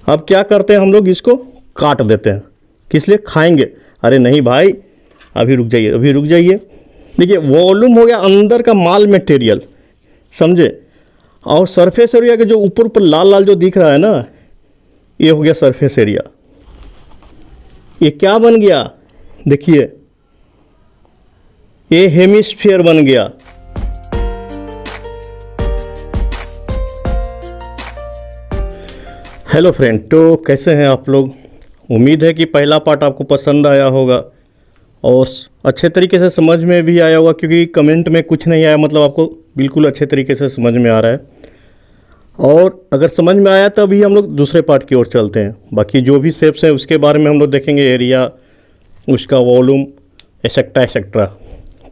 अब क्या करते हैं हम लोग, इसको काट देते हैं। किस लिए? खाएंगे। अरे नहीं भाई, अभी रुक जाइए, अभी रुक जाइए। देखिए, वॉल्यूम हो गया अंदर का माल मटेरियल, समझे। और सरफेस एरिया के जो ऊपर ऊपर लाल लाल जो दिख रहा है ना, ये हो गया सरफेस एरिया। ये क्या बन गया? देखिए, ये हेमिस्फीयर बन गया। हेलो फ्रेंड, तो कैसे हैं आप लोग? उम्मीद है कि पहला पार्ट आपको पसंद आया होगा और अच्छे तरीके से समझ में भी आया होगा, क्योंकि कमेंट में कुछ नहीं आया, मतलब आपको बिल्कुल अच्छे तरीके से समझ में आ रहा है। और अगर समझ में आया तभी हम लोग दूसरे पार्ट की ओर चलते हैं। बाकी जो भी शेप्स हैं उसके बारे में हम लोग देखेंगे, एरिया, उसका वॉल्यूम, एक्सेट्रा एक्सेट्रा।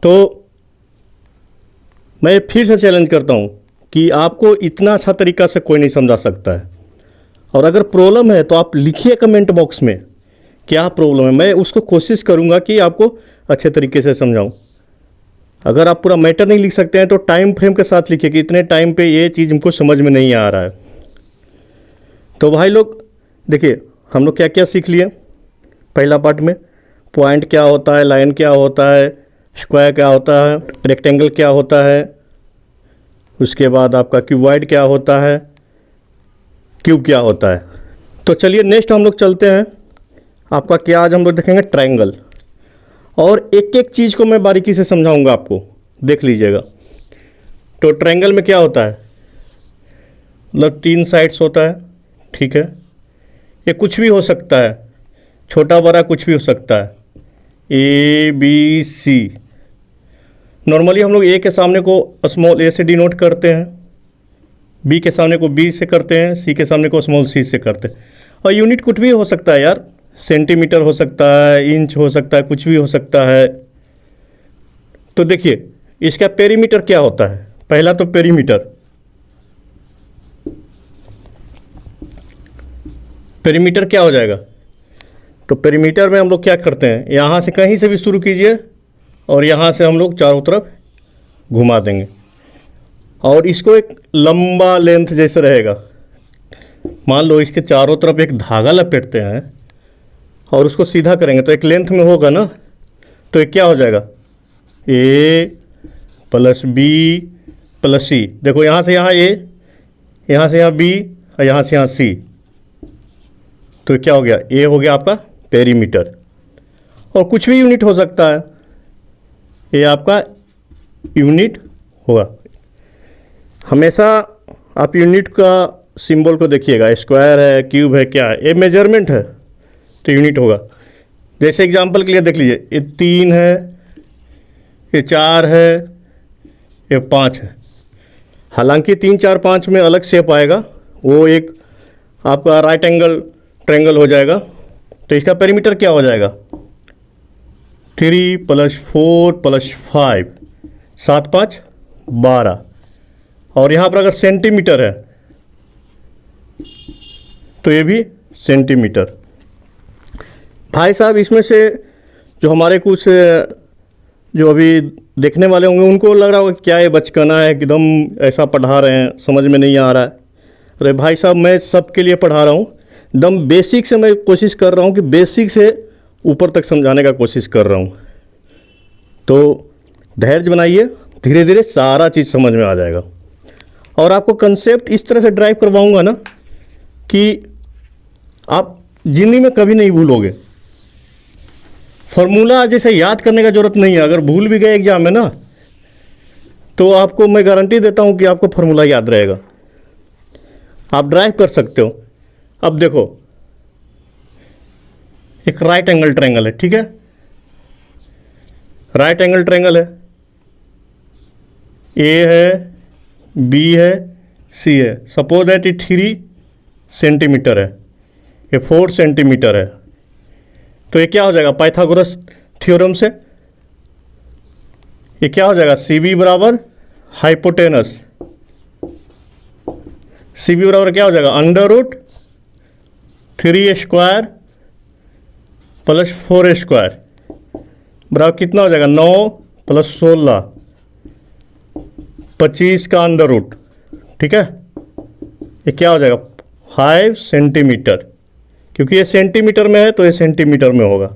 तो मैं फिर से चैलेंज करता हूँ कि आपको इतना अच्छा तरीका से कोई नहीं समझा सकता है। और अगर प्रॉब्लम है तो आप लिखिए कमेंट बॉक्स में क्या प्रॉब्लम है, मैं उसको कोशिश करूँगा कि आपको अच्छे तरीके से समझाऊँ। अगर आप पूरा मैटर नहीं लिख सकते हैं तो टाइम फ्रेम के साथ लिखिए कि इतने टाइम पे ये चीज़ हमको समझ में नहीं आ रहा है। तो भाई लोग देखिए, हम लोग क्या क्या सीख लिए पहला पार्ट में। पॉइंट क्या होता है, लाइन क्या होता है, स्क्वायर क्या होता है, रेक्टेंगल क्या होता है, उसके बाद आपका क्यूबॉइड क्या होता है, क्यूब क्या होता है। तो चलिए नेक्स्ट हम लोग चलते हैं। आपका क्या आज हम लोग देखेंगे ट्रायंगल, और एक एक चीज़ को मैं बारीकी से समझाऊंगा आपको, देख लीजिएगा। तो ट्रायंगल में क्या होता है, मतलब 3 साइड्स होता है, ठीक है। ये कुछ भी हो सकता है, छोटा बड़ा कुछ भी हो सकता है। ए बी सी, नॉर्मली हम लोग ए के सामने को स्मॉल ए से डिनोट करते हैं, बी के सामने को बी से करते हैं, सी के सामने को स्मॉल सी से करते हैं। और यूनिट कुछ भी हो सकता है यार, सेंटीमीटर हो सकता है, इंच हो सकता है, कुछ भी हो सकता है। तो देखिए, इसका पेरीमीटर क्या होता है। पहला तो पेरीमीटर, पेरीमीटर क्या हो जाएगा। तो पेरीमीटर में हम लोग क्या करते हैं, यहाँ से कहीं से भी शुरू कीजिए और यहाँ से हम लोग चारों तरफ घुमा देंगे, और इसको एक लंबा लेंथ जैसे रहेगा। मान लो इसके चारों तरफ एक धागा लपेटते हैं और उसको सीधा करेंगे तो एक लेंथ में होगा ना। तो ये क्या हो जाएगा, ए प्लस बी प्लस सी। देखो, यहाँ से यहाँ ए, यहाँ से यहाँ बी और यहाँ से यहाँ सी। तो क्या हो गया, ए हो गया आपका पेरीमीटर। और कुछ भी यूनिट हो सकता है, ये आपका यूनिट होगा। हमेशा आप यूनिट का सिंबल को देखिएगा, स्क्वायर है, क्यूब है, क्या है, ये मेजरमेंट है तो यूनिट होगा। जैसे एग्जांपल के लिए देख लीजिए, ये 3 है, ये 4 है, ये 5 है। हालांकि 3, 4, 5 में अलग शेप आएगा, वो एक आपका राइट एंगल ट्रायंगल हो जाएगा। तो इसका पेरीमीटर क्या हो जाएगा, 3 + 4 + 5, 7, 5, 12। और यहाँ पर अगर सेंटीमीटर है तो ये भी सेंटीमीटर। भाई साहब, इसमें से जो हमारे कुछ जो अभी देखने वाले होंगे उनको लग रहा होगा क्या ये बचकाना है, एकदम ऐसा पढ़ा रहे हैं, समझ में नहीं आ रहा है। अरे भाई साहब, मैं सबके लिए पढ़ा रहा हूँ, एकदम बेसिक से मैं कोशिश कर रहा हूँ कि बेसिक से ऊपर तक समझाने का कोशिश कर रहा हूँ। तो धैर्य बनाइए, धीरे धीरे सारा चीज़ समझ में आ जाएगा। और आपको कंसेप्ट इस तरह से ड्राइव करवाऊंगा ना कि आप जिंदगी में कभी नहीं भूलोगे। फॉर्मूला जैसे याद करने का ज़रूरत नहीं है, अगर भूल भी गए एग्जाम में ना तो आपको मैं गारंटी देता हूँ कि आपको फॉर्मूला याद रहेगा, आप ड्राइव कर सकते हो। अब देखो, एक राइट एंगल ट्रायंगल है, ठीक है। राइट एंगल ट्रायंगल है, ए है, बी है, सी है। सपोज दैट ये 3 सेंटीमीटर है, ये 4 सेंटीमीटर है। तो ये क्या हो जाएगा, पाइथागोरस थ्योरम से ये क्या हो जाएगा, सी बी बराबर हाइपोटेनस। सी बी बराबर क्या हो जाएगा, √3² + 4² बराबर कितना हो जाएगा, 9 + 16, 25 का अंडर रूट, ठीक है। ये क्या हो जाएगा, 5 सेंटीमीटर, क्योंकि ये सेंटीमीटर में है तो ये सेंटीमीटर में होगा।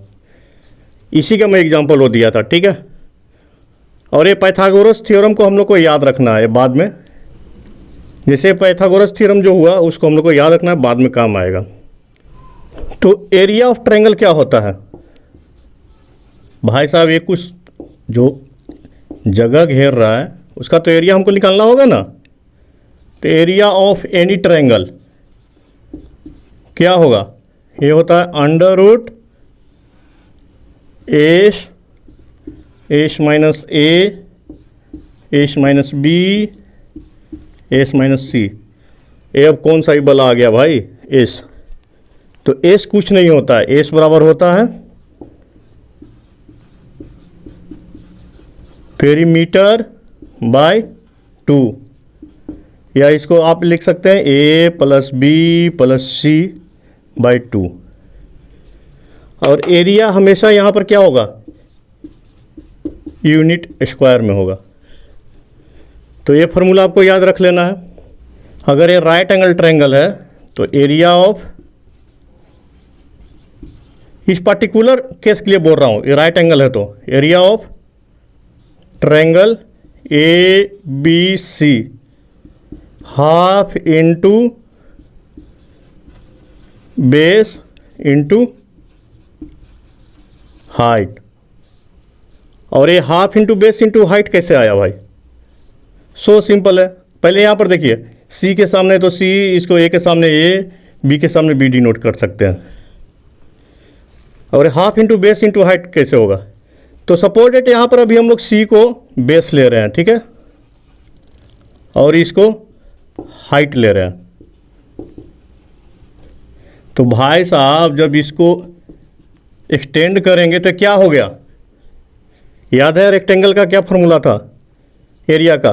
इसी का मैं एग्जांपल वो दिया था, ठीक है। और ये पाइथागोरस थ्योरम को हम लोग को याद रखना है बाद में, जैसे पाइथागोरस थ्योरम जो हुआ उसको हम लोग को याद रखना है, बाद में काम आएगा। तो एरिया ऑफ ट्रायंगल क्या होता है भाई साहब, ये कुछ जो जगह घेर रहा है उसका तो एरिया हमको निकालना होगा ना। तो एरिया ऑफ एनी ट्रायंगल क्या होगा, ये होता है under root S, S minus A, S minus B, S minus C. ये अब कौन सा ही बल आ गया भाई, एस। तो एस कुछ नहीं होता है, एस बराबर होता है पेरीमीटर बाय 2, या इसको आप लिख सकते हैं A plus B plus C by 2। और एरिया हमेशा यहाँ पर क्या होगा, यूनिट स्क्वायर में होगा। तो ये फार्मूला आपको याद रख लेना है। अगर ये राइट एंगल ट्रायंगल है तो एरिया ऑफ, इस पर्टिकुलर केस के लिए बोल रहा हूँ, ये राइट एंगल है तो area of triangle A B C half into base into height. और ये half into base into height कैसे आया भाई, सो सिंपल है। पहले यहाँ पर देखिए सी के सामने तो सी, इसको ए के सामने ए, बी के सामने बी डिनोट कर सकते हैं। और half into base into height कैसे होगा, तो सपोज डेट यहाँ पर अभी हम लोग सी को बेस ले रहे हैं, ठीक है, और इसको हाइट ले रहे हैं। तो भाई साहब जब इसको एक्सटेंड करेंगे तो क्या हो गया, याद है रेक्टेंगल का क्या फॉर्मूला था एरिया का।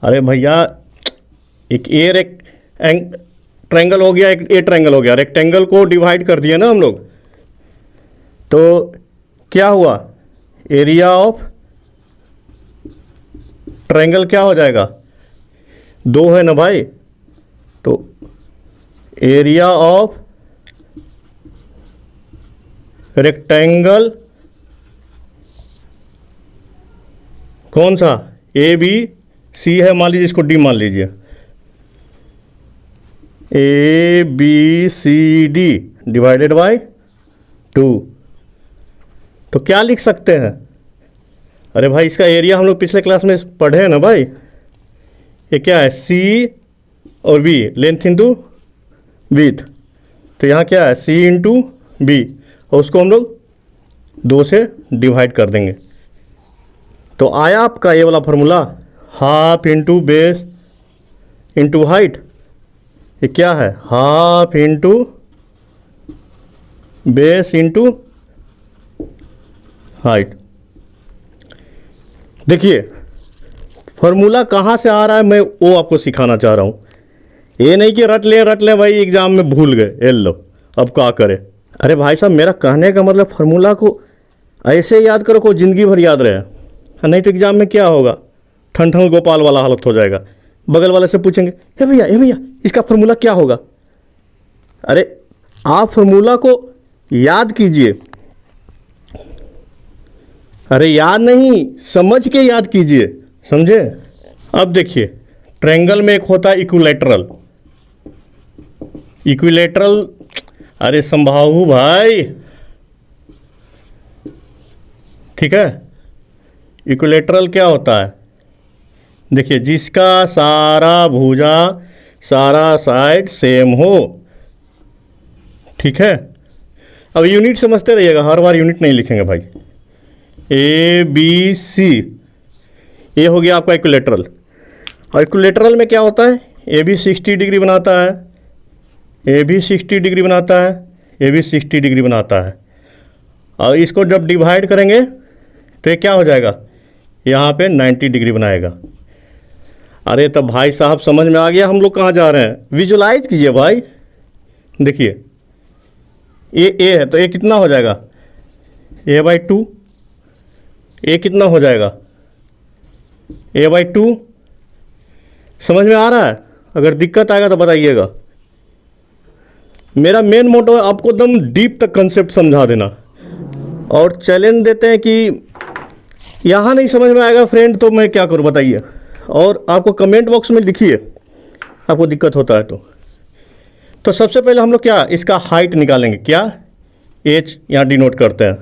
अरे भैया एक ट्रायंगल हो गया, एक ए ट्रायंगल हो गया, रेक्टेंगल को डिवाइड कर दिया ना हम लोग, तो क्या हुआ, एरिया ऑफ ट्रायंगल क्या हो जाएगा, 2 है ना भाई। तो एरिया ऑफ रेक्टेंगल कौन सा, ए बी सी है, मान लीजिए इसको डी मान लीजिए, A B C D divided by 2। तो क्या लिख सकते हैं, अरे भाई इसका एरिया हम लोग पिछले क्लास में पढ़े हैं ना भाई, ये क्या है, सी और बी, लेंथ इंटू विड्थ। तो यहाँ क्या है, सी इंटू बी, और उसको हम लोग 2 से डिवाइड कर देंगे। तो आया आपका ये वाला formula, half into base into height. ये क्या है, half into base into height. देखिए फार्मूला कहाँ से आ रहा है, मैं वो आपको सिखाना चाह रहा हूँ। ये नहीं कि रट ले भाई एग्जाम में भूल गए, ये लो अब क्या करें। अरे भाई साहब मेरा कहने का मतलब फार्मूला को ऐसे याद करो को ज़िंदगी भर याद रहे, नहीं तो एग्जाम में क्या होगा, ठन ठन गोपाल वाला हालत हो जाएगा। बगल वाले से पूछेंगे हे भैया इसका फार्मूला क्या होगा। अरे आप फार्मूला को याद कीजिए, अरे याद नहीं समझ के याद कीजिए, समझे। अब देखिए ट्रायंगल में एक होता है इक्विलैटरल, इक्विलैटरल, अरे संभावू भाई, ठीक है। इक्विलैटरल क्या होता है, देखिए जिसका सारा भुजा सारा साइड सेम हो, ठीक है। अब यूनिट समझते रहिएगा, हर बार यूनिट नहीं लिखेंगे भाई। ए बी सी, ये हो गया आपका इक्विलैटरल। और इक्विलैटरल में क्या होता है, ए बी 60 डिग्री बनाता है, ए भी 60 डिग्री बनाता है, ए भी 60 डिग्री बनाता है। और इसको जब डिवाइड करेंगे तो ये क्या हो जाएगा, यहाँ पे 90 डिग्री बनाएगा। अरे तब भाई साहब समझ में आ गया हम लोग कहाँ जा रहे हैं, विजुलाइज कीजिए भाई। देखिए ये ए है तो ए कितना हो जाएगा, ए बाई 2, ए कितना हो जाएगा, ए बाई 2। समझ में आ रहा है, अगर दिक्कत आएगा तो बताइएगा। मेरा मेन मोटो है आपको एकदम डीप तक कंसेप्ट समझा देना, और चैलेंज देते हैं कि यहाँ नहीं समझ में आएगा फ्रेंड तो मैं क्या करूँ बताइए। और आपको कमेंट बॉक्स में लिखिए आपको दिक्कत होता है तो सबसे पहले हम लोग क्या इसका हाइट निकालेंगे, क्या एच यहाँ डिनोट करते हैं,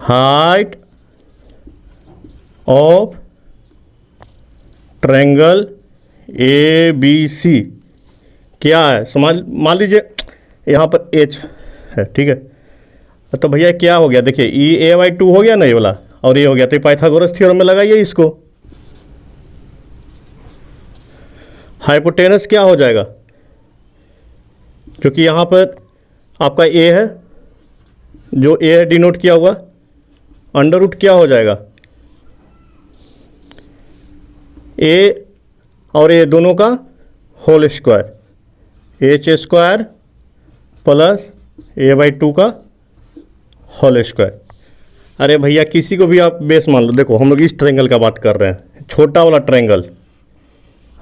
height of triangle A B C क्या है, समझ मान लीजिए यहाँ पर एच है, ठीक है। तो भैया क्या हो गया, देखिए ई ए बाई 2 हो गया ना ये वाला, और ये हो गया, तो पाइथागोरस थ्योरम में लगाइए इसको। हाइपोटेनस क्या हो जाएगा, क्योंकि यहाँ पर आपका ए है, जो ए है डिनोट किया हुआ, अंडर रूट क्या हो जाएगा, ए और ए दोनों का whole square, H square plus A by 2 का होल स्क्वायर। अरे भैया किसी को भी आप बेस मान लो, देखो हम लोग इस ट्रायंगल का बात कर रहे हैं, छोटा वाला ट्रायंगल,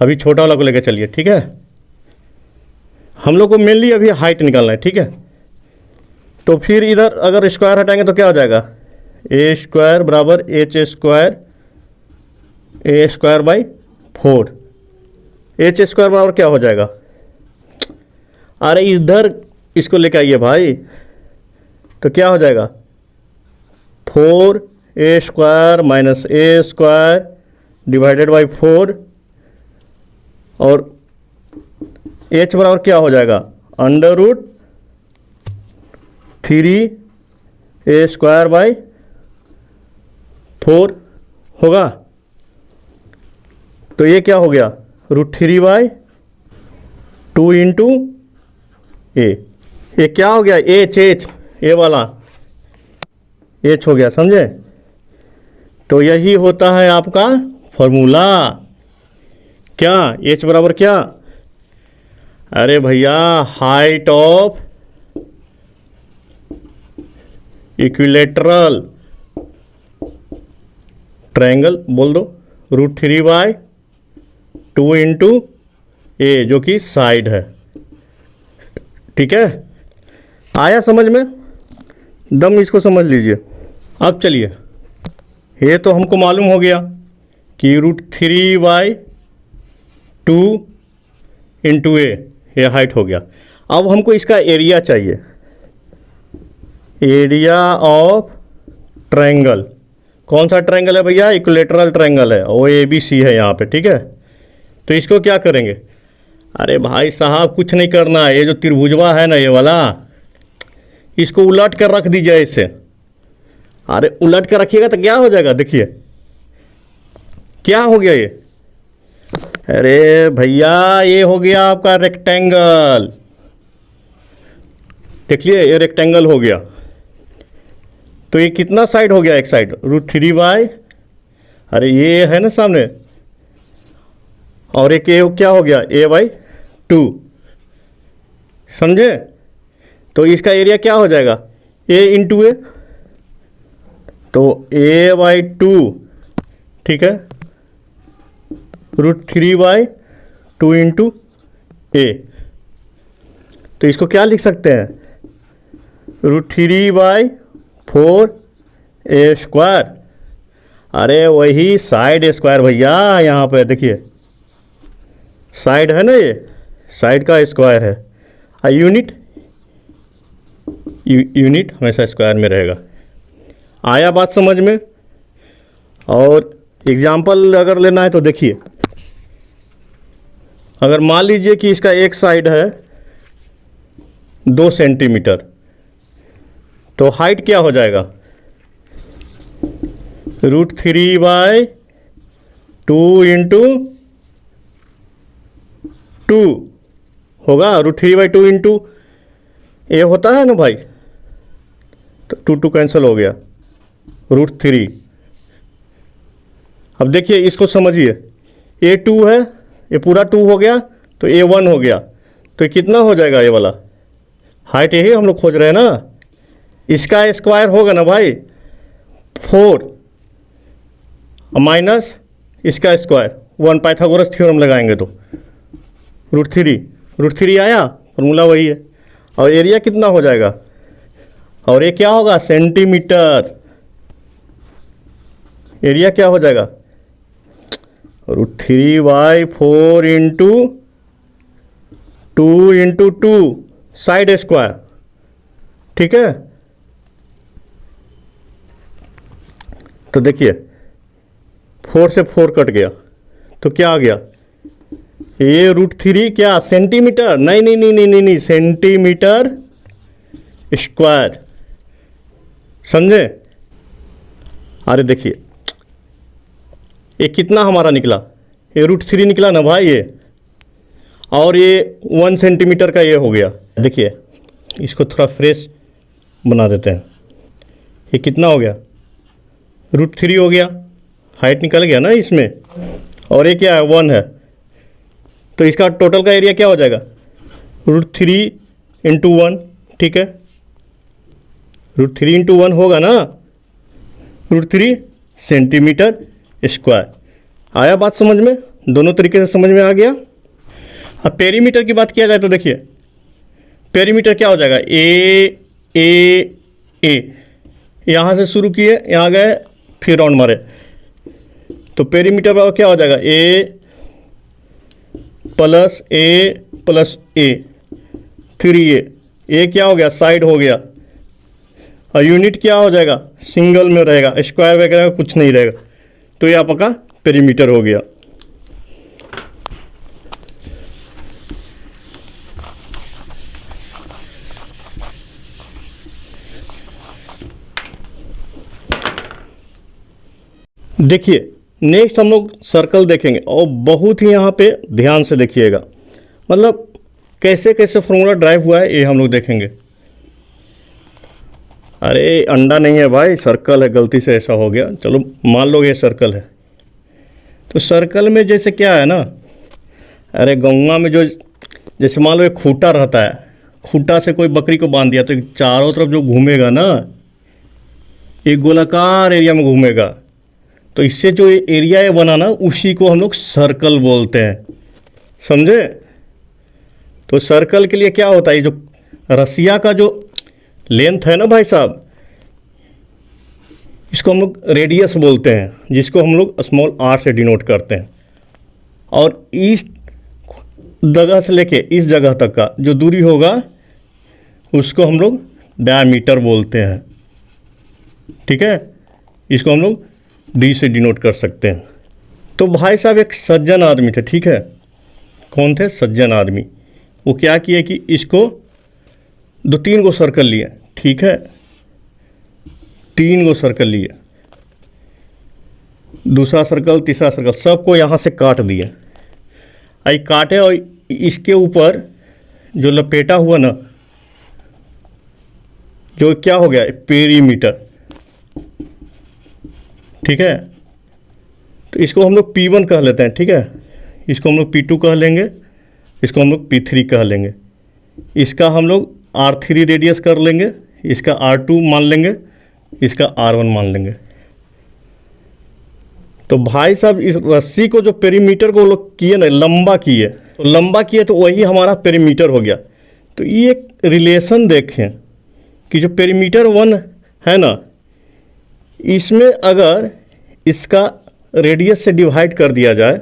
अभी छोटा वाला को लेकर चलिए, ठीक है। हम लोग को मेनली अभी हाइट निकालना है, ठीक है। तो फिर इधर अगर स्क्वायर हटाएंगे तो क्या हो जाएगा, ए स्क्वायर बराबर H square A square by 4, H square बराबर क्या हो जाएगा, अरे इधर इसको लेकर आइए भाई, तो क्या हो जाएगा 4 A square minus A square divided by 4, और एच बराबर क्या हो जाएगा under root 3 A square by 4 होगा। तो ये क्या हो गया √3 बाई 2 इंटू ए, ये क्या हो गया एच ए वाला एच हो गया, समझे। तो यही होता है आपका फॉर्मूला, क्या एच बराबर क्या, अरे भैया हाइट ऑफ इक्विलेटरल ट्रायंगल बोल दो √3 बाई 2 इंटू ए जो कि साइड है, ठीक है। आया समझ में, दम इसको समझ लीजिए। अब चलिए, ये तो हमको मालूम हो गया कि √3 बाई 2 इंटू ए, ये हाइट हो गया। अब हमको इसका एरिया चाहिए, एरिया ऑफ ट्रायंगल। कौन सा ट्रायंगल है भैया, इक्विलेटरल ट्रायंगल है, ओ ए बी सी है यहाँ पे, ठीक है। तो इसको क्या करेंगे, अरे भाई साहब कुछ नहीं करना है, ये जो त्रिभुजवा है ना ये वाला, इसको उलट कर रख दीजिए ऐसे। अरे उलट कर रखिएगा तो क्या हो जाएगा, देखिए क्या हो गया ये, अरे भैया ये हो गया आपका रेक्टेंगल, देखिए ये रेक्टेंगल हो गया। तो ये कितना साइड हो गया, एक साइड √3 बाई, अरे ये है ना सामने, और एक ए क्या हो गया ए बाई 2, समझे। तो इसका एरिया क्या हो जाएगा ए इंटू ए, तो ए बाई 2, ठीक है, √3 बाई 2 इंटू ए। तो इसको क्या लिख सकते हैं, √3 बाई 4 ए स्क्वायर, अरे वही साइड स्क्वायर भैया, यहाँ पे देखिए साइड है ना, ये साइड का स्क्वायर है, यूनिट यूनिट हमेशा स्क्वायर में रहेगा। आया बात समझ में। और एग्जाम्पल अगर लेना है तो देखिए, अगर मान लीजिए कि इसका एक साइड है 2 सेंटीमीटर, तो हाइट क्या हो जाएगा √3 बाई 2 इंटू 2 होगा, √3 बाई 2 इंटू ए होता है ना भाई, तो 2 कैंसिल हो गया, √3। अब देखिए इसको समझिए, ए 2 है, ये पूरा 2 हो गया, तो ए 1 हो गया, तो ये कितना हो जाएगा, ये वाला हाइट यही हम लोग खोज रहे हैं ना, इसका स्क्वायर होगा ना भाई 4 माइनस इसका स्क्वायर 1, पाइथागोरस थ्योरम लगाएंगे तो √3, √3 आया, फॉर्मूला वही है। और एरिया कितना हो जाएगा, और ये क्या होगा, सेंटीमीटर। एरिया क्या हो जाएगा, √3/4 इंटू 2 साइड स्क्वायर, ठीक है। तो देखिए 4 से 4 कट गया, तो क्या आ गया, ये √3 क्या सेंटीमीटर, नहीं नहीं नहीं नहीं नहीं नहीं, सेंटीमीटर स्क्वायर, समझे। अरे देखिए ये कितना हमारा निकला, ये √3 निकला ना भाई ये, और ये 1 सेंटीमीटर का ये हो गया। देखिए इसको थोड़ा फ्रेश बना देते हैं, ये कितना हो गया, √3 हो गया, हाइट निकल गया ना इसमें, और ये क्या है 1 है, तो इसका टोटल का एरिया क्या हो जाएगा, √3 इंटू 1, ठीक है। √3 इंटू 1 होगा ना, √3 सेंटीमीटर स्क्वायर। आया बात समझ में, दोनों तरीके से समझ में आ गया। अब पेरीमीटर की बात किया जाए तो देखिए पेरीमीटर क्या हो जाएगा, ए यहाँ से शुरू किए, यहाँ गए, फिर राउंड मारे, तो पेरीमीटर बराबर क्या हो जाएगा, ए प्लस ए 3a, ए क्या हो गया, साइड हो गया, और यूनिट क्या हो जाएगा, सिंगल में रहेगा, स्क्वायर वगैरह कुछ नहीं रहेगा, तो ये आपका पेरीमीटर हो गया। देखिए नेक्स्ट हम लोग सर्कल देखेंगे, और बहुत ही यहाँ पे ध्यान से देखिएगा, मतलब कैसे कैसे फॉर्मूला ड्राइव हुआ है ये हम लोग देखेंगे। अरे अंडा नहीं है भाई, सर्कल है, गलती से ऐसा हो गया, चलो मान लो ये सर्कल है। तो सर्कल में जैसे क्या है ना, अरे गौवा में जो जैसे मान लो एक खूंटा रहता है, खूंटा से कोई बकरी को बांध दिया तो चारों तरफ जो घूमेगा ना, एक गोलाकार एरिया में घूमेगा, तो इससे जो एरिया है बना ना, उसी को हम लोग सर्कल बोलते हैं, समझे। तो सर्कल के लिए क्या होता है, जो रसिया का जो लेंथ है ना भाई साहब, इसको हम लोग रेडियस बोलते हैं, जिसको हम लोग स्मॉल r से डिनोट करते हैं। और इस जगह से लेके इस जगह तक का जो दूरी होगा उसको हम लोग डायमीटर बोलते हैं, ठीक है। इसको हम लोग d से डिनोट कर सकते हैं। तो भाई साहब एक सज्जन आदमी थे, ठीक है। कौन थे, सज्जन आदमी। वो क्या किए कि इसको 2-3 गो सर्कल लिए, ठीक है, 3 गो सर्कल लिए, दूसरा सर्कल, तीसरा सर्कल, सबको यहाँ से काट दिए। आई काटे और इसके ऊपर जो लपेटा हुआ ना, जो क्या हो गया, पेरीमीटर, ठीक है। तो इसको हम लोग P1 कह लेते हैं, ठीक है। इसको हम लोग P2 कह लेंगे, इसको हम लोग P3 कह लेंगे, इसका हम लोग R3 रेडियस कर लेंगे, इसका R2 मान लेंगे, इसका R1 मान लेंगे। तो भाई साहब इस रस्सी को जो पेरीमीटर को लोग किए ना, लंबा किए, तो लंबा किए तो वही हमारा पेरीमीटर हो गया। तो ये एक रिलेशन देखें कि जो पेरीमीटर 1 है ना, इसमें अगर इसका रेडियस से डिवाइड कर दिया जाए,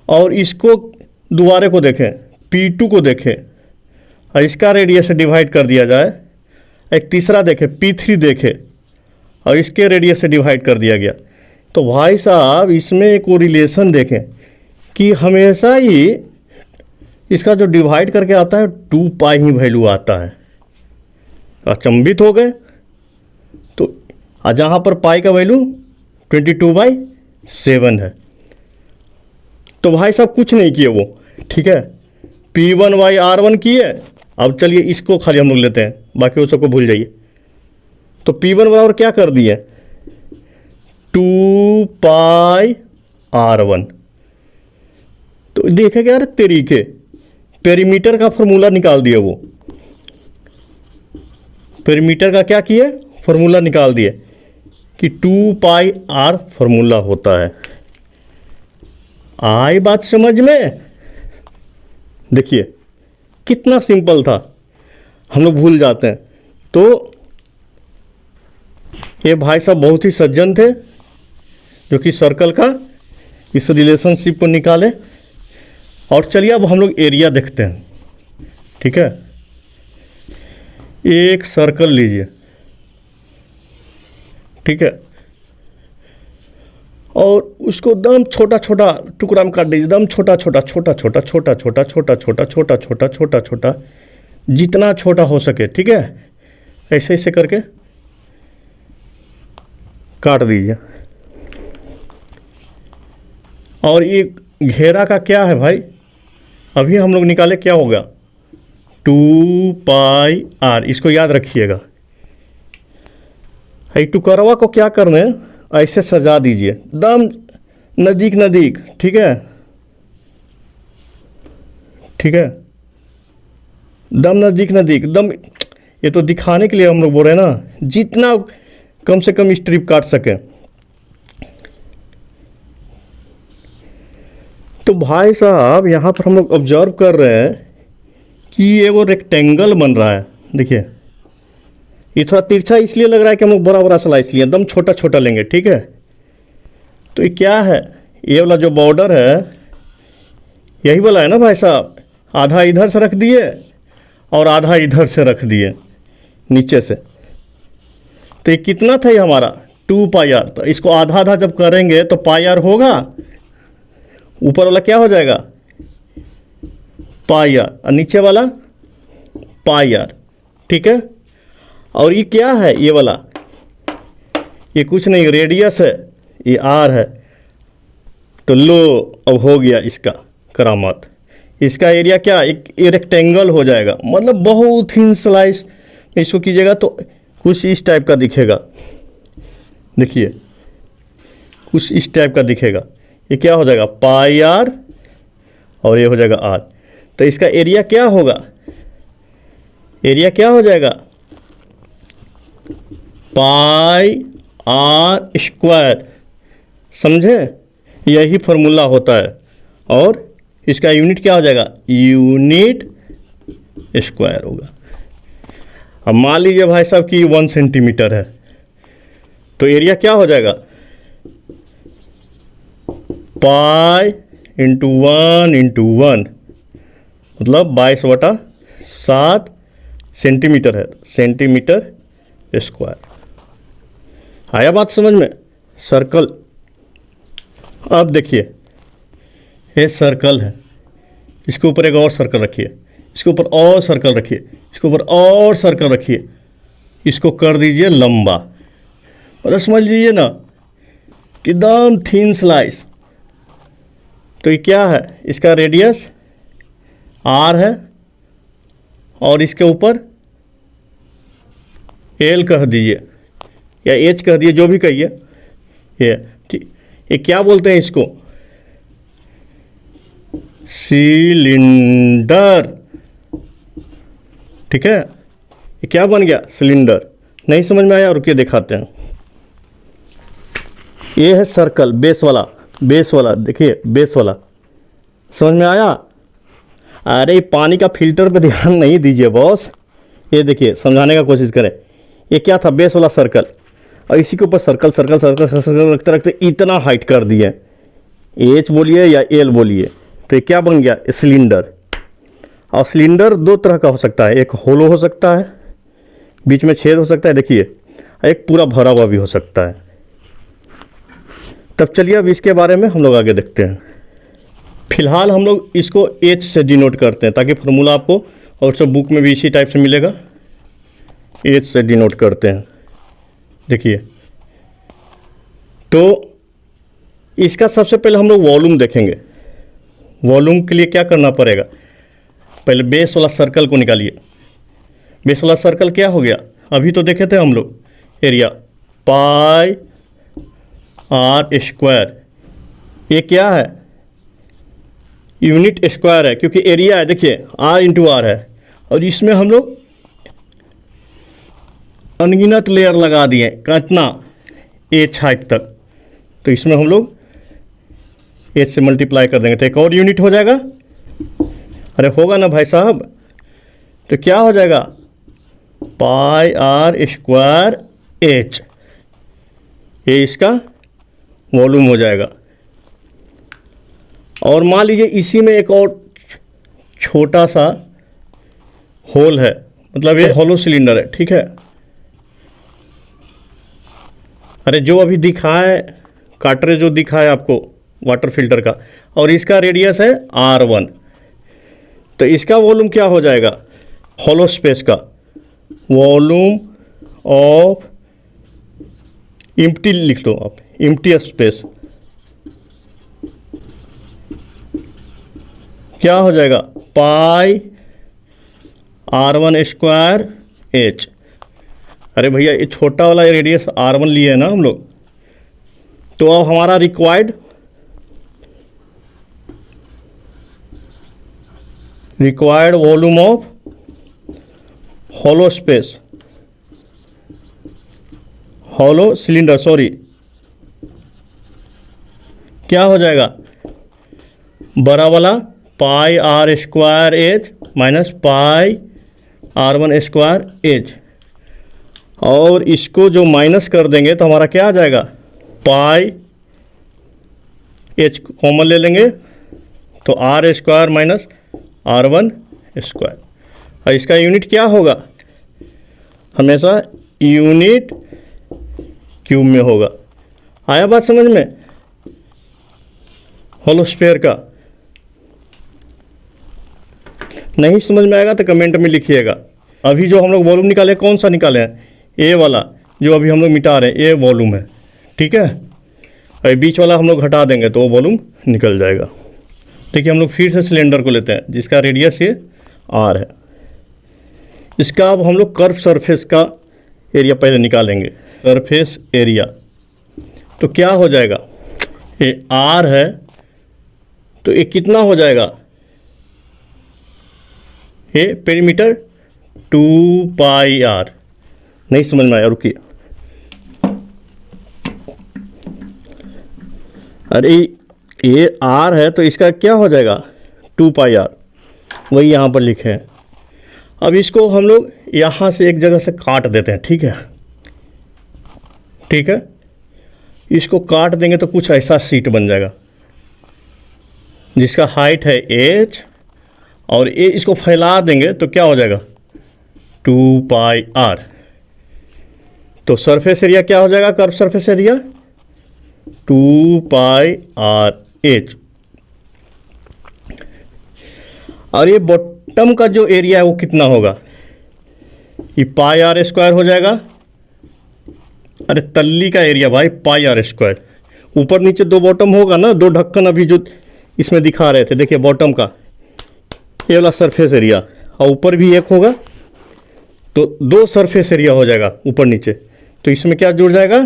और इसको दोबारे को देखें, P2 को देखें, और इसका रेडियस से डिवाइड कर दिया जाए, एक तीसरा देखें P3 देखें, और इसके रेडियस से डिवाइड कर दिया गया, तो भाई साहब इसमें एक रिलेशन देखें कि हमेशा ही इसका जो डिवाइड करके आता है 2π ही वैल्यू आता है। अचंभित हो गए। तो जहाँ पर पाई का वैल्यू 22/7 है। तो भाई साहब कुछ नहीं किए वो, ठीक है, P1/R1 किए। अब चलिए इसको खाली हम लोग लेते हैं, बाकी वो सबको भूल जाइए। तो P1 बराबर क्या कर दिए, 2πR1। तो देखेगा यार तरीके, पेरीमीटर का फॉर्मूला निकाल दिए वो, पेरीमीटर का क्या किए, फॉर्मूला निकाल दिए कि 2πR फॉर्मूला होता है। आई बात समझ में, देखिए कितना सिंपल था, हम लोग भूल जाते हैं। तो ये भाई साहब बहुत ही सज्जन थे जो कि सर्कल का इस रिलेशनशिप को निकाले। और चलिए अब हम लोग एरिया देखते हैं, ठीक है। एक सर्कल लीजिए, ठीक है, और उसको एकदम छोटा छोटा टुकड़ा में काट दीजिए, एकदम छोटा छोटा छोटा छोटा छोटा छोटा छोटा छोटा छोटा छोटा छोटा छोटा, जितना छोटा हो सके, ठीक है। ऐसे ऐसे करके काट दीजिए। और ये घेरा का क्या है भाई, अभी हम लोग निकाले क्या होगा, 2πr, इसको याद रखिएगा। टुकड़वा को क्या करना है, ऐसे सजा दीजिए एकदम नज़दीक नज़दीक, ठीक है, ठीक है, एकदम नज़दीक नज़दीक एकदम। ये तो दिखाने के लिए हम लोग बोल रहे हैं ना, जितना कम से कम स्ट्रिप काट सकें। तो भाई साहब यहाँ पर हम लोग ऑब्जर्व कर रहे हैं कि ये वो रेक्टेंगल बन रहा है। देखिए ये थोड़ा तिरछा इसलिए लग रहा है कि हम लोग बड़ा बड़ा स्लाइस लिए, एकदम छोटा छोटा लेंगे, ठीक है। तो ये क्या है, ये वाला जो बॉर्डर है यही वाला है ना भाई साहब, आधा इधर से रख दिए और आधा इधर से रख दिए नीचे से। तो ये कितना था ये हमारा 2πr। तो इसको आधा आधा जब करेंगे तो πr होगा, ऊपर वाला क्या हो जाएगा πr और नीचे वाला πr, ठीक है। और ये क्या है, ये वाला, ये कुछ नहीं रेडियस है, ये r है। तो लो अब हो गया इसका करामत, इसका एरिया क्या, एक रेक्टेंगल हो जाएगा, मतलब बहुत थिन स्लाइस इसको कीजिएगा तो कुछ इस टाइप का दिखेगा। देखिए कुछ इस टाइप का दिखेगा। ये क्या हो जाएगा πr और ये हो जाएगा r। तो इसका एरिया क्या होगा, एरिया क्या हो जाएगा πr²। समझे, यही फॉर्मूला होता है। और इसका यूनिट क्या हो जाएगा, यूनिट स्क्वायर होगा। अब मान लीजिए भाई साहब कि 1 सेंटीमीटर है, तो एरिया क्या हो जाएगा पाई इंटू 1 मतलब 22/7 सेंटीमीटर है, सेंटीमीटर स्क्वायर। आया बात समझ में। सर्कल, अब देखिए ये सर्कल है, इसके ऊपर एक और सर्कल रखिए, इसके ऊपर और सर्कल रखिए, इसके ऊपर और सर्कल रखिए, इसको कर दीजिए लंबा। मतलब समझ लीजिए ना एकदम थिन स्लाइस। तो ये क्या है, इसका रेडियस r है और इसके ऊपर l कह दीजिए या h कह दीजिए, जो भी कहिए। ये क्या बोलते हैं इसको, सिलेंडर, ठीक है। ये क्या बन गया, सिलेंडर। नहीं समझ में आया, रुकिए दिखाते हैं। ये है सर्कल, बेस वाला, बेस वाला, देखिए बेस वाला, समझ में आया। अरे पानी का फिल्टर पे ध्यान नहीं दीजिए बॉस, ये देखिए समझाने का कोशिश करें। ये क्या था, बेस वाला सर्कल, और इसी के ऊपर सर्कल सर्कल सर्कल सर्कल रखते रखते इतना हाइट कर दिए, एच बोलिए या एल बोलिए। तो ये क्या बन गया, सिलेंडर। और सिलेंडर दो तरह का हो सकता है, एक होलो हो सकता है, बीच में छेद हो सकता है, देखिए, एक पूरा भरा हुआ भी हो सकता है। तब चलिए अब इसके बारे में हम लोग आगे देखते हैं। फिलहाल हम लोग इसको एच से डिनोट करते हैं ताकि फार्मूला आपको और सब बुक में भी इसी टाइप से मिलेगा। एच से डिनोट करते हैं, देखिए। तो इसका सबसे पहले हम लोग वॉल्यूम देखेंगे। वॉल्यूम के लिए क्या करना पड़ेगा, पहले बेस वाला सर्कल को निकालिए। बेस वाला सर्कल क्या हो गया, अभी तो देखे थे हम लोग, एरिया पाई r²। ये क्या है, यूनिट स्क्वायर है, क्योंकि एरिया है, देखिए r इंटू r है। और इसमें हम लोग अनगिनत लेयर लगा दिए, कितना, h हाइट तक। तो इसमें हम लोग h से मल्टीप्लाई कर देंगे तो एक और यूनिट हो जाएगा। अरे होगा ना भाई साहब। तो क्या हो जाएगा, पाई आर स्क्वायर एच, ये इसका वॉल्यूम हो जाएगा। और मान लीजिए इसी में एक और छोटा सा होल है, मतलब ये हॉलो सिलेंडर है, ठीक है। अरे जो अभी दिखाए कार्ट्रिज जो दिखाए आपको वाटर फिल्टर का, और इसका रेडियस है R1, तो इसका वॉल्यूम क्या हो जाएगा, हॉलो स्पेस का वॉल्यूम ऑफ एम्प्टी लिख दो आप, एम्प्टी स्पेस क्या हो जाएगा, पाई R1 स्क्वायर एच। अरे भैया ये छोटा वाला रेडियस R1 लिए है ना हम लोग, तो अब हमारा required volume of hollow space, hollow cylinder sorry, क्या हो जाएगा, बड़ा वाला pi R square H minus pi R1 square H. और इसको जो माइनस कर देंगे तो हमारा क्या आ जाएगा, पाई एच कॉमन ले लेंगे तो are square minus R1 square. और इसका यूनिट क्या होगा, हमेशा यूनिट क्यूब में होगा। आया बात समझ में, होलो स्फीयर का। नहीं समझ में आएगा तो कमेंट में लिखिएगा। अभी जो हम लोग वॉल्यूम निकाले कौन सा निकाले हैं, ए वाला जो अभी हम लोग मिटा रहे हैं, ये वॉल्यूम है, ठीक है। और बीच वाला हम लोग हटा देंगे तो वो वॉल्यूम निकल जाएगा। देखिए हम लोग फिर से सिलेंडर को लेते हैं जिसका रेडियस ये आर है। इसका अब हम लोग कर्व सरफेस का एरिया पहले निकालेंगे, सरफेस एरिया। तो क्या हो जाएगा, ये आर है तो ये कितना हो जाएगा, ये पेरीमीटर 2 पाई आर। नहीं समझ में आया, रुकिए। अरे ये आर है तो इसका क्या हो जाएगा, 2 पाई आर, वही यहाँ पर लिखे हैं। अब इसको हम लोग यहाँ से एक जगह से काट देते हैं, ठीक है, ठीक है। इसको काट देंगे तो कुछ ऐसा शीट बन जाएगा जिसका हाइट है h, और ये इसको फैला देंगे तो क्या हो जाएगा, 2 पाई आर। तो सरफेस एरिया क्या हो जाएगा, कर्व सरफेस एरिया 2 पाई आर एच। और ये बॉटम का जो एरिया है वो कितना होगा, ये पाई आर स्क्वायर हो जाएगा। अरे तल्ली का एरिया भाई पाई आर स्क्वायर, ऊपर नीचे दो बॉटम होगा ना, दो ढक्कन अभी जो इसमें दिखा रहे थे, देखिए बॉटम का ये वाला सरफेस एरिया, और ऊपर भी एक होगा, तो दो सरफेस एरिया हो जाएगा ऊपर नीचे। तो इसमें क्या जुड़ जाएगा,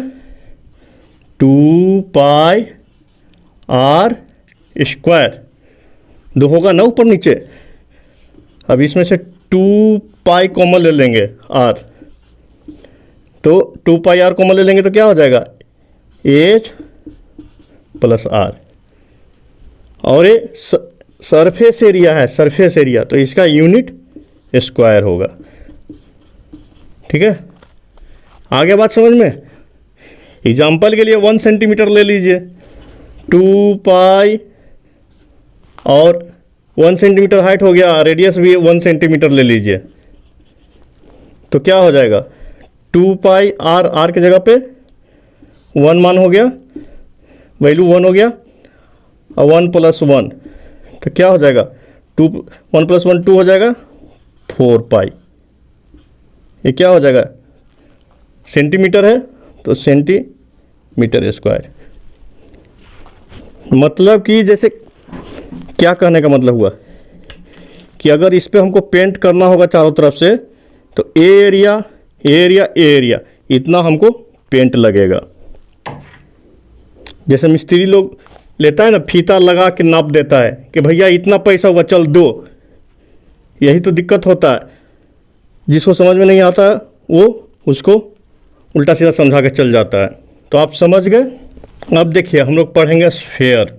2 पाई आर स्क्वायर, दो होगा ना ऊपर नीचे। अब इसमें से 2 पाई कॉमन ले लेंगे आर, तो 2 पाई आर कॉमन ले लेंगे तो क्या हो जाएगा, एच प्लस आर। और ये सरफेस एरिया है, सरफेस एरिया, तो इसका यूनिट स्क्वायर होगा, ठीक है। आगे बात समझ में। एग्जाम्पल के लिए 1 सेंटीमीटर ले लीजिए, 2 पाई और 1 सेंटीमीटर हाइट हो गया, रेडियस भी 1 सेंटीमीटर ले लीजिए, तो क्या हो जाएगा, 2 पाई आर, आर की जगह पे 1 मान हो गया, वैल्यू 1 हो गया, और 1 प्लस 1 तो क्या हो जाएगा, 1 प्लस 1 2 हो जाएगा, 4 पाई। ये क्या हो जाएगा, सेंटीमीटर है तो सेंटीमीटर स्क्वायर। मतलब कि जैसे क्या कहने का मतलब हुआ कि अगर इस पे हमको पेंट करना होगा चारों तरफ से, तो एरिया एरिया एरिया इतना हमको पेंट लगेगा। जैसे मिस्त्री लोग लेता है ना, फीता लगा के नाप देता है कि भैया इतना पैसा हुआ चल दो। यही तो दिक्कत होता है, जिसको समझ में नहीं आता वो उसको उल्टा सीधा समझा के चल जाता है। तो आप समझ गए। अब देखिए हम लोग पढ़ेंगे स्फेयर।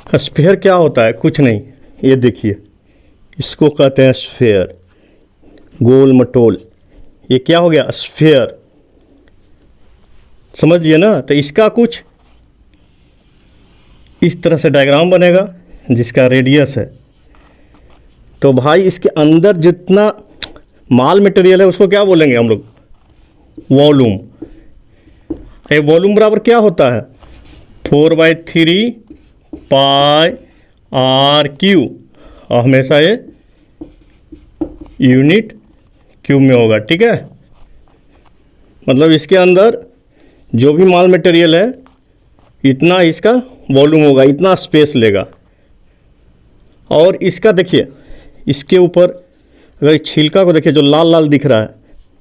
स्फीयर क्या होता है? कुछ नहीं, ये देखिए, इसको कहते हैं स्फीयर, गोल मटोल। ये क्या हो गया? स्फीयर। समझिए ना। तो इसका कुछ इस तरह से डायग्राम बनेगा जिसका रेडियस है। तो भाई इसके अंदर जितना माल मटेरियल है उसको क्या बोलेंगे हम लोग? वॉल्यूम। ये वॉल्यूम बराबर क्या होता है? 4/3 पाई आर क्यू, और हमेशा ये यूनिट क्यूब में होगा। ठीक है, मतलब इसके अंदर जो भी माल मटेरियल है इतना इसका वॉल्यूम होगा, इतना स्पेस लेगा। और इसका देखिए, इसके ऊपर अगर इस छिलका को देखिए, जो लाल लाल दिख रहा है,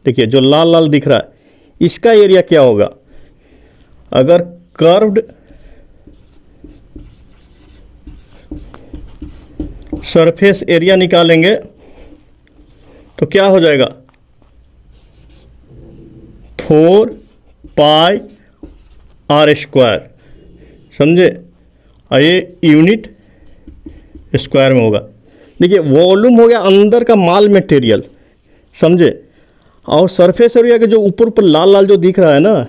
देखिए जो लाल लाल दिख रहा है, इसका एरिया क्या होगा? अगर कर्व्ड सरफेस एरिया निकालेंगे तो क्या हो जाएगा? 4 पाई आर स्क्वायर। समझे? और ये यूनिट स्क्वायर में होगा। देखिए वॉल्यूम हो गया अंदर का माल मटेरियल, समझे? और सरफेस एरिया के जो ऊपर ऊपर लाल लाल जो दिख रहा है ना,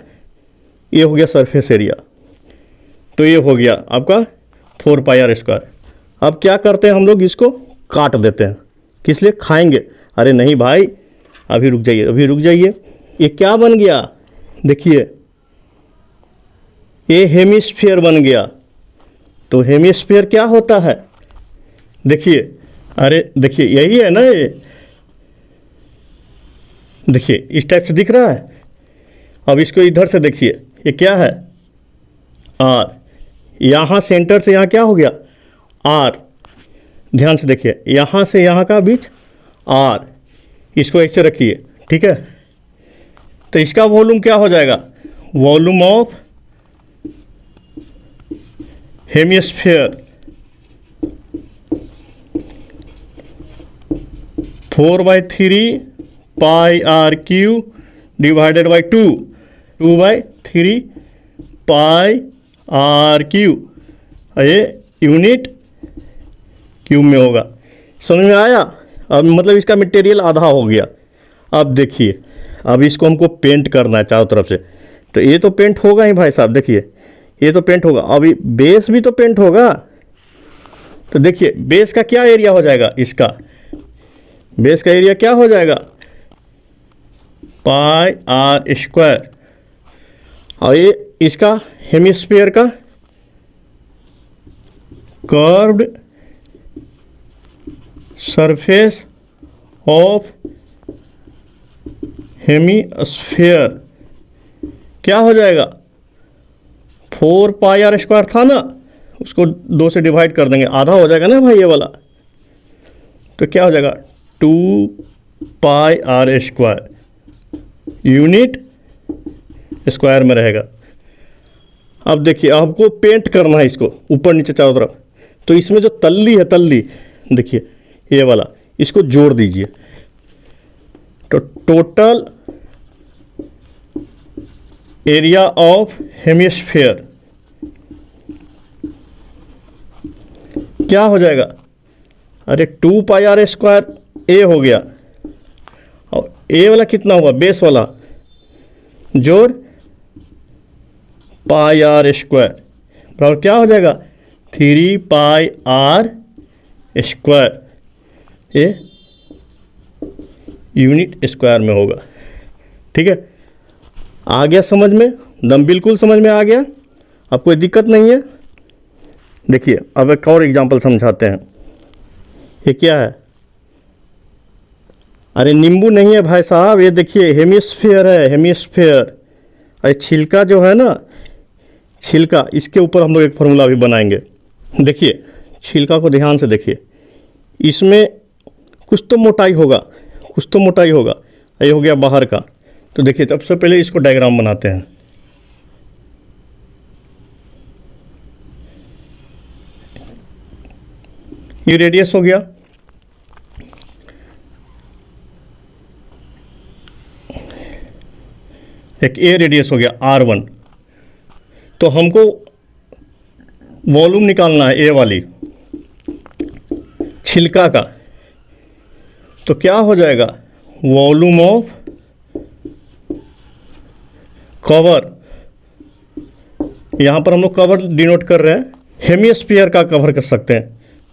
ये हो गया सरफेस एरिया। तो ये हो गया आपका 4 पाई आर स्क्वायर। अब क्या करते हैं हम लोग? इसको काट देते हैं। किस लिए? खाएंगे। अरे नहीं भाई, अभी रुक जाइए, अभी रुक जाइए। ये क्या बन गया? देखिए ये हेमिस्फीयर बन गया। तो हेमिस्फीयर क्या होता है? देखिए, अरे देखिए यही है ना, ये देखिए इस टाइप से दिख रहा है। अब इसको इधर से देखिए, ये क्या है? आर। यहाँ सेंटर से यहाँ क्या हो गया? आर। ध्यान से देखिए, यहाँ से यहाँ का बीच आर। इसको ऐसे रखिए, ठीक है? तो इसका वॉल्यूम क्या हो जाएगा? Volume of hemisphere 4/3 pi R cube divided by 2, 2/3 pi R cube. ये यूनिट क्यूब में होगा। समझ में आया? अब मतलब इसका मटेरियल आधा हो गया। अब देखिए, अब इसको हमको पेंट करना है चारों तरफ से। तो ये तो पेंट होगा ही भाई साहब, देखिए ये तो पेंट होगा। अभी बेस भी तो पेंट होगा। तो देखिए बेस का क्या एरिया हो जाएगा? इसका बेस का एरिया क्या हो जाएगा? पाई आर स्क्वायर। और ये इसका हेमिस्फीयर का कर्व्ड सरफेस ऑफ हेमिस्फीयर क्या हो जाएगा? 4 पाई आर स्क्वायर था ना, उसको 2 से डिवाइड कर देंगे, आधा हो जाएगा ना भाई ये वाला। तो क्या हो जाएगा? 2 पाई आर स्क्वायर, यूनिट स्क्वायर में रहेगा। अब देखिए आपको पेंट करना है इसको ऊपर नीचे चारों तरफ। तो इसमें जो तल्ली है, तल्ली देखिए ये वाला, इसको जोड़ दीजिए। तो टोटल एरिया ऑफ हेमिस्फीयर क्या हो जाएगा? अरे 2 पाई आर स्क्वायर ए हो गया, और ए वाला कितना हुआ? बेस वाला जोड़ पाई आर स्क्वायर बराबर क्या हो जाएगा? 3 पाई आर स्क्वायर। ये यूनिट स्क्वायर में होगा। ठीक है, आ गया समझ में? दम बिल्कुल समझ में आ गया। अब कोई दिक्कत नहीं है। देखिए अब एक और एग्जांपल समझाते हैं। ये क्या है? अरे नींबू नहीं है भाई साहब, ये देखिए हेमिस्फीयर है, हेमिस्फीयर। अरे छिलका जो है ना, छिलका, इसके ऊपर हम लोग एक फार्मूला भी बनाएंगे। देखिए छिलका को ध्यान से देखिए, इसमें कुछ तो मोटाई होगा, कुछ तो मोटाई होगा। ये हो गया बाहर का। तो देखिए सबसे पहले इसको डायग्राम बनाते हैं। ये रेडियस हो गया, एक ए रेडियस हो गया R1। तो हमको वॉल्यूम निकालना है, ए वाली छिलका का, तो क्या हो जाएगा, वॉल्यूम ऑफ कवर, यहाँ पर हम लोग कवर डिनोट कर रहे हैं, हेमिस्फीयर का कवर कर सकते हैं,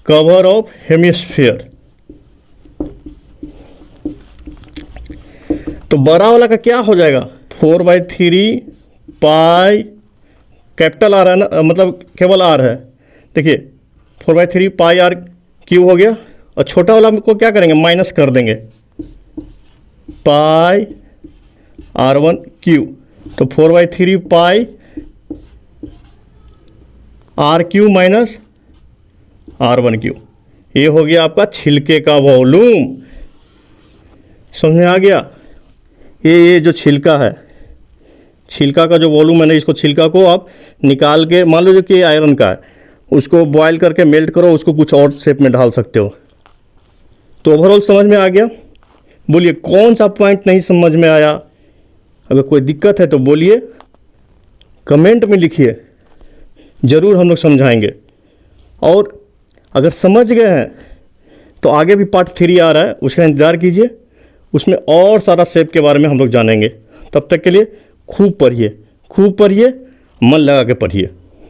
कवर ऑफ हेमिस्फीयर। तो बड़ा वाला का क्या हो जाएगा, 4/3 पाई, कैपिटल आर है ना, मतलब केवल आर है, देखिए 4/3 पाई आर क्यू हो गया, और छोटा वाला को क्या करेंगे, माइनस कर देंगे, पाई R1 क्यू, तो 4/3 पाई RQ माइनस R1 क्यू, ये हो गया आपका छिलके का वॉल्यूम। समझ में आ गया। ये जो छिलका है, छिलका का जो वॉल्यूम है ना, इसको छिलका को आप निकाल के, मान लो जो कि आयरन का है, उसको बॉयल करके मेल्ट करो, उसको कुछ और शेप में ढाल सकते हो। तो ओवरऑल समझ में आ गया। बोलिए कौन सा पॉइंट नहीं समझ में आया, अगर कोई दिक्कत है तो बोलिए, कमेंट में लिखिए, ज़रूर हम लोग समझाएंगे। और अगर समझ गए हैं तो आगे भी पार्ट 3 आ रहा है, उसका इंतज़ार कीजिए, उसमें और सारा शेप के बारे में हम लोग जानेंगे। तब तक के लिए खूब पढ़िए, खूब पढ़िए, मन लगा के पढ़िए।